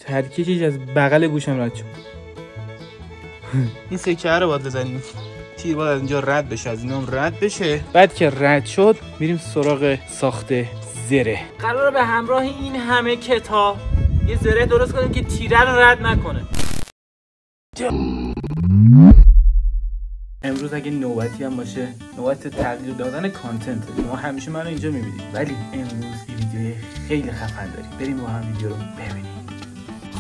ترکیبش از بغل گوشم رد شد. این سکه رو باید بزنیم، تیر باید از اینجا رد بشه، از اینام رد بشه. بعد که رد شد میریم سراغ ساخت زره. قراره به همراه این همه کتاب یه زره درست کنیم که تیره رو رد نکنه. امروز اگه نوبتی هم باشه، نوبت تغییر دادن کانتنت. شما همیشه منو اینجا میبینید، ولی امروز یه ویدیو خیلی خفن داریم. بریم با هم ویدیو رو ببینیم.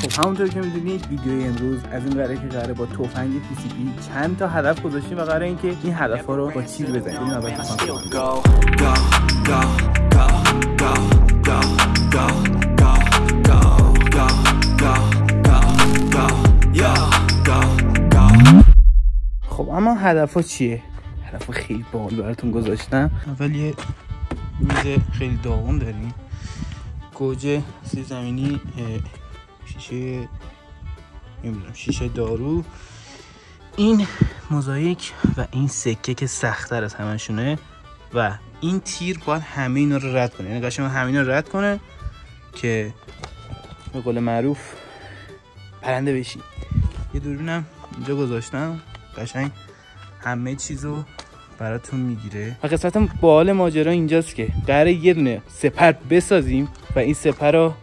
خب همونطور که میدونید ویدیوی امروز از این قراره که قراره با تفنگ PCP چند تا هدف گذاشتیم و قراره اینکه این هدف‌ها رو با تیر بزنیم. بریم اول خب اما هدف‌ها چیه؟ هدف‌ها خیلی باحال براتون گذاشتم. اول یه میز خیلی داغون داریم، گوجه سیب زمینی، شیشه دارو، این موزاییک و این سکه که سخت‌تر از همشونه و این تیر باید همه اینا رو رد کنه. یعنی قشنگ همه اینا رو رد کنه که به قول معروف پرنده بشی. یه دوربینم اینجا گذاشتم قشنگ همه چیزو براتون میگیره. و قسمت باحال ماجرا اینجاست که قراره یه دونه سپر بسازیم و این سپر رو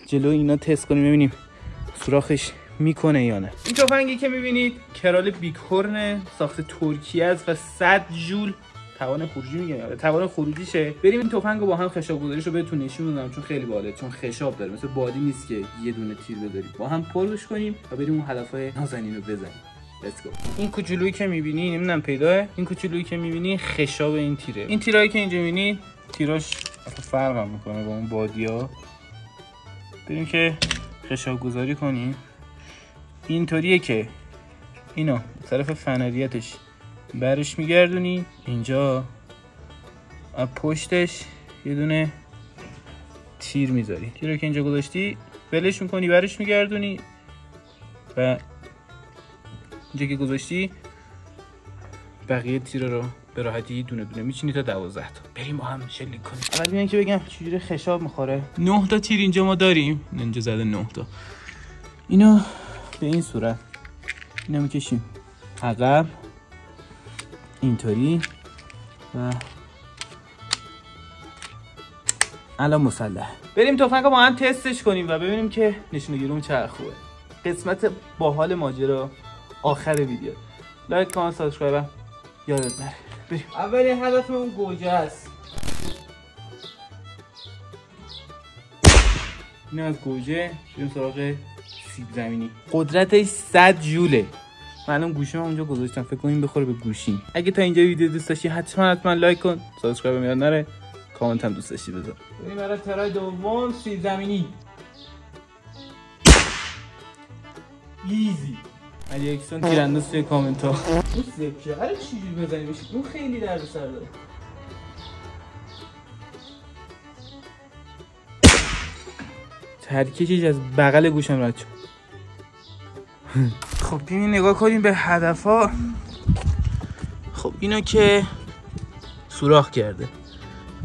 جلو اینا تست کنیم ببینیم سوراخش میکنه یا نه. این تفنگی که میبینید کرال بیکورن، ساخت ترکیه است و 100 جول توان خروجی میگم، توان خروجیشه. بریم این تفنگ رو با هم خشاب گذاریشو بهتون نشون بدم چون خیلی باحاله، چون خشاب داره، مثل بادی نیست که یه دونه تیر بذاریم. با هم پرش کنیم و بریم اون هدفهای نازنین رو بزنیم. Let's go. این کوچولویی که میبینی نمیدونم پیداه، این کوچولویی که میبینی خشاب این تیره. این تیرایی که اینجا میبینی تیراش فرق هم میکنه با اون بادیا. بریم که خشاب گذاری کنیم. اینطوریه که اینو طرف فنریتش برش میگردونی، اینجا از پشتش یه دونه تیر میذاری. تیر رو که اینجا گذاشتی ولش میکنی برش میگردونی و اینجا که گذاشتی بقیه تیر رو به راحتی دونه دونه میچینی تا 12 تا. بریم با هم شلیک کنیم. اول بیان که بگم چجوری خشاب میخوره. 9 تا تیر اینجا ما داریم، اینجا زده 9 تا. اینو به این صورت اینو میکشیم عقب اینطوری و الان مسلح. بریم تفنگ رو با هم تستش کنیم و ببینیم که نشونگیرون چقدر خوبه. قسمت باحال ماجرا آخر ویدیو. لایک، کامنت، سابسکرایب یادت نره. بریم. اولین هدفمون گوجه است. این از گوجه بریم سراغ سیب زمینی. قدرتش 100 جوله. من الان گوشیمو اونجا گذاشتم، فکر کنم بخوره به گوشیم. اگه تا اینجا ویدیو دوست داشتی حتما لایک کن، سابسکرایب یاد نره، کامنت هم دوست داشتی بذار. بریم برای ترای دوم سیب زمینی. ایزی. علی اکسون تیرانداز توی کامنت ها. این سکه هر چیزی بزنیمش اون خیلی دردسر داره. ترکیبش از بغل گوشم رد شد. خب بیاین نگاه کنیم به هدف‌ها. خب اینو که سوراخ کرده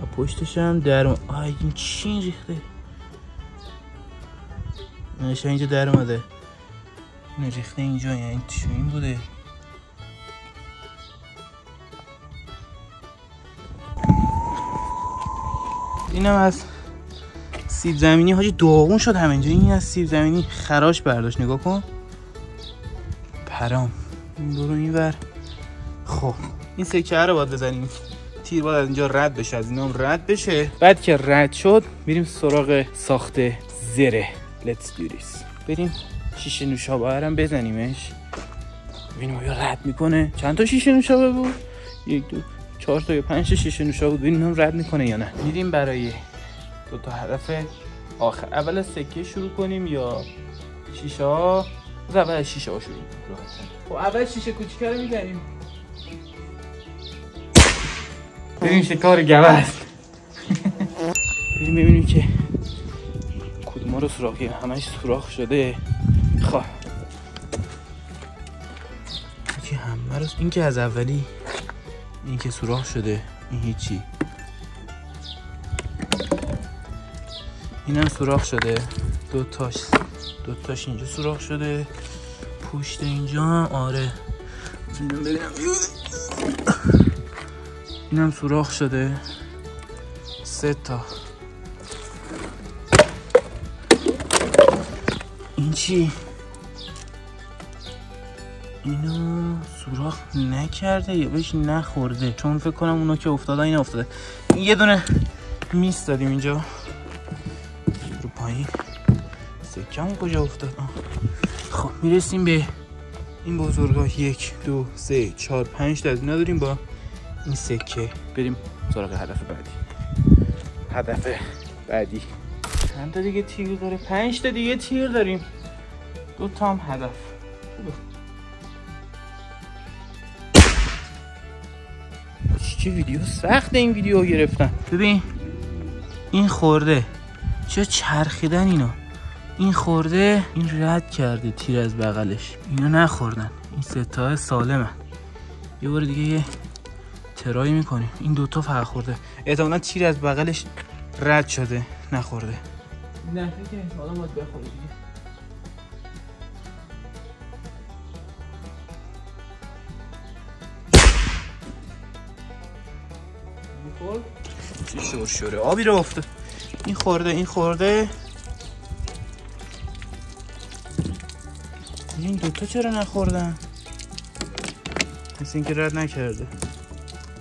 و پشتش هم در این چین ریخته. نشه اینجا در اومده. این ریخته اینجا، یعنی چی این بوده؟ اینم از سیب زمینی. حاجی داغون شد همینجا. این از سیب زمینی خراش برداشت، نگاه کن. پرام برو این ور. خب این سکه رو باید بزنیم، تیر باید از اینجا رد بشه، از اینام رد بشه. بعد که رد شد میریم سراغ ساخت زره. Let's do this. بریم شیشه نوشابه هم بزنیمش ببینیم آیا رد میکنه. چند تا شیشه نوشابه بود؟ 1 2 4 تا یا 5 تا شیشه نوشابه بود. ببینیم رد میکنه یا نه. میریم برای 2 تا هدف آخر. اول از سکه شروع کنیم یا شیشه ها؟ اول از شیشه ها شروع کنیم. خب اول شیشه کوچیکه رو میزنیم. بریم شکار گوزن. بریم ببینیم که کدوم رو سوراخی. همش سوراخ شده. خب همه رو این که از اولی، این که سوراخ شده، این هیچی. این هم سوراخ شده. دوتاش اینجا سوراخ شده، پشت اینجا. آره ببینم اینم سوراخ شده. 3 تا. این چی؟ اینو سوراخ نکرده یا بهش نخورده، چون فکر کنم اونا که افتادن این افتاده. یه دونه میس دادیم اینجا رو پایین. سکه‌مون کجا افتاد؟ خب میرسیم به این بزرگاه. 1 2 3 4 5 تا از اینا داریم با این سکه. بریم سراغ هدف بعدی. چند تا دیگه تیر داره؟ 5 تا دیگه تیر داریم. 2 تا هم هدف. چه ویدیو سخته این ویدیو گرفتن. ببین این خورده، چه چرخیدن اینا. این خورده، این رد کرده تیر از بغلش. اینا نخوردن. این 3 تا سالمه. یه بار دیگه یه ترایی میکنیم. این 2 تا فقط خورده. احتمالاً تیر از بغلش رد شده، نخورده. نه که حالا باید بخوره دیگه. چه شورشوره آبی رو افتاد. این خورده. این 2 تا چرا نخوردن؟ مثل اینکه رد نکرده.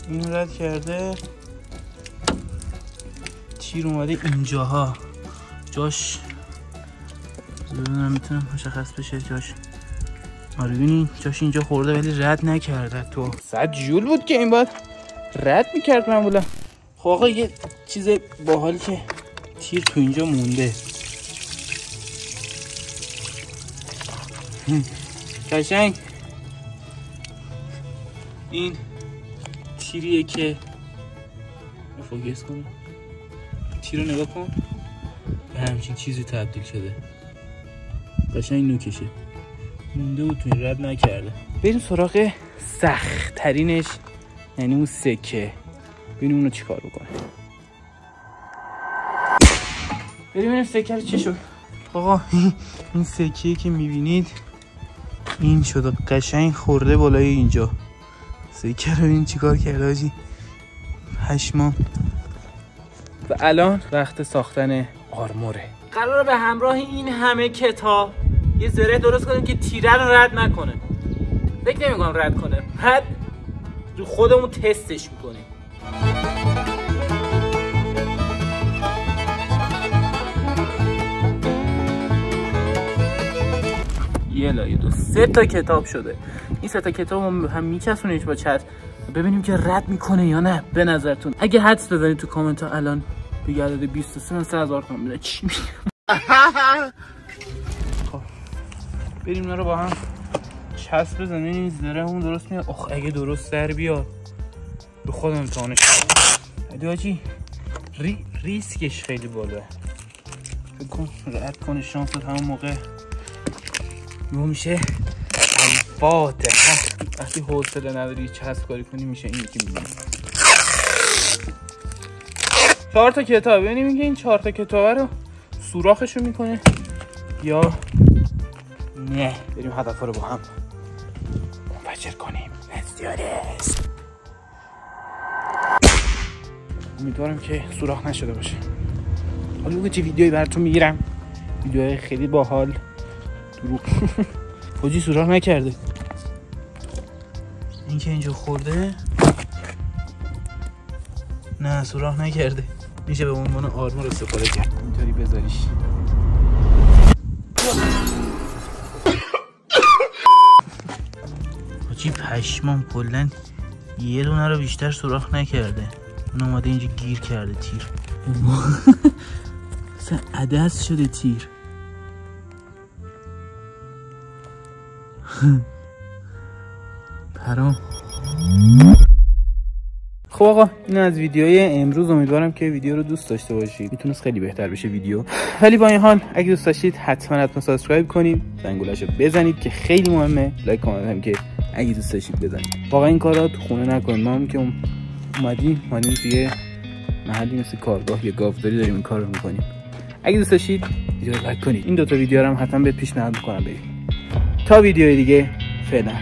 این رد کرده. تیر اومده اینجاها. جاش ببینم میتونم مشخص بشه جاش. آره ببینین جاش اینجا خورده ولی رد نکرده. تو 100 جول بود که این باید رد میکرد معمولا. خب آقا یه چیز باحالی که تیر تو اینجا مونده. قشنگ این تیریه که فوکس کنم. تیر رو نگاه کن، به همچین چیزی تبدیل شده. قشنگ نوکشه مونده بود تو این، رد نکرده. بریم سراغ سخت ترینش، یعنی اون سکه. ببینیم اونو چی کار بکنه. بریم سکه رو چی شد. آقا این سکه که میبینید این شده قشنگ خورده بالای اینجا. سکه رو این چی کار کرده آجی، پشمام. و الان وقت ساختن آرموره. قراره به همراه این همه کتاب یه زره درست کنیم که تیره رو رد نکنه. فکر نمی کنم رد کنه. بعد رو خودمون تستش میکنیم. یه لایه 2 3 تا کتاب شده. این 3 تا کتاب هم میچسبونیمش با چتر ببینیم که رد میکنه یا نه. به نظرتون اگه حدس بزنید تو کامنت ها الان بگه عدد 23 من 3000 تومان میده چی میگم. خب بریم اینا رو با هم چسب بزنیم این زرهمون درست میاد. آخ اگه درست در بیاد به خودم امتحانش کنم. حاجی ریسکش خیلی بالاه. فکر کن رد کنه شانست همون موقع یهو میشه الفاتحه. وقتی حوصله نداری چسب کاری کنی میشه این یکی میگه. 4 تا کتاب. ببینیم که این 4 تا کتاب رو سوراخشو میکنه یا نه. بریم هدف‌ها رو با هم منفجر کنیم. امیدوارم که سوراخ نشده باشه. حالا بگو چه ویدیویی براتون میگیرم. ویدیوهای خیلی باحال. دروغ خوجی سوراخ نکرده. این که اینجا خورده نه سوراخ نکرده. میشه به عنوان آرمور استفاده کرد. اینطوری بذاریش. خوجی پشمام کلن یه دونه رو بیشتر سوراخ نکرده. اون اومده اینجا گیر کرده تیر. مثلا عدس شده تیر. پرام. خب آقا این از ویدیوی امروز. امیدوارم که ویدیو رو دوست داشته باشید. میتونست خیلی بهتر بشه ویدیو، ولی با این حال اگه دوست داشتید حتما سابسکرایب کنید، زنگوله‌شو بزنید که خیلی مهمه. لایک کامنت هم که اگه دوست داشتید بزنید. واقعا این کارا تو خونه نکنید. ما هم که اومدیم توی محلی مثل کارگاه یا گاوداری داریم این کار رو میکنیم. اگه دوست داشتید ویدیو رو لایک کنید. این 2 تا ویدیو رو هم حتما بهت پیشنهاد می‌کنم ببین. تا ویدیوی دیگه فعلا.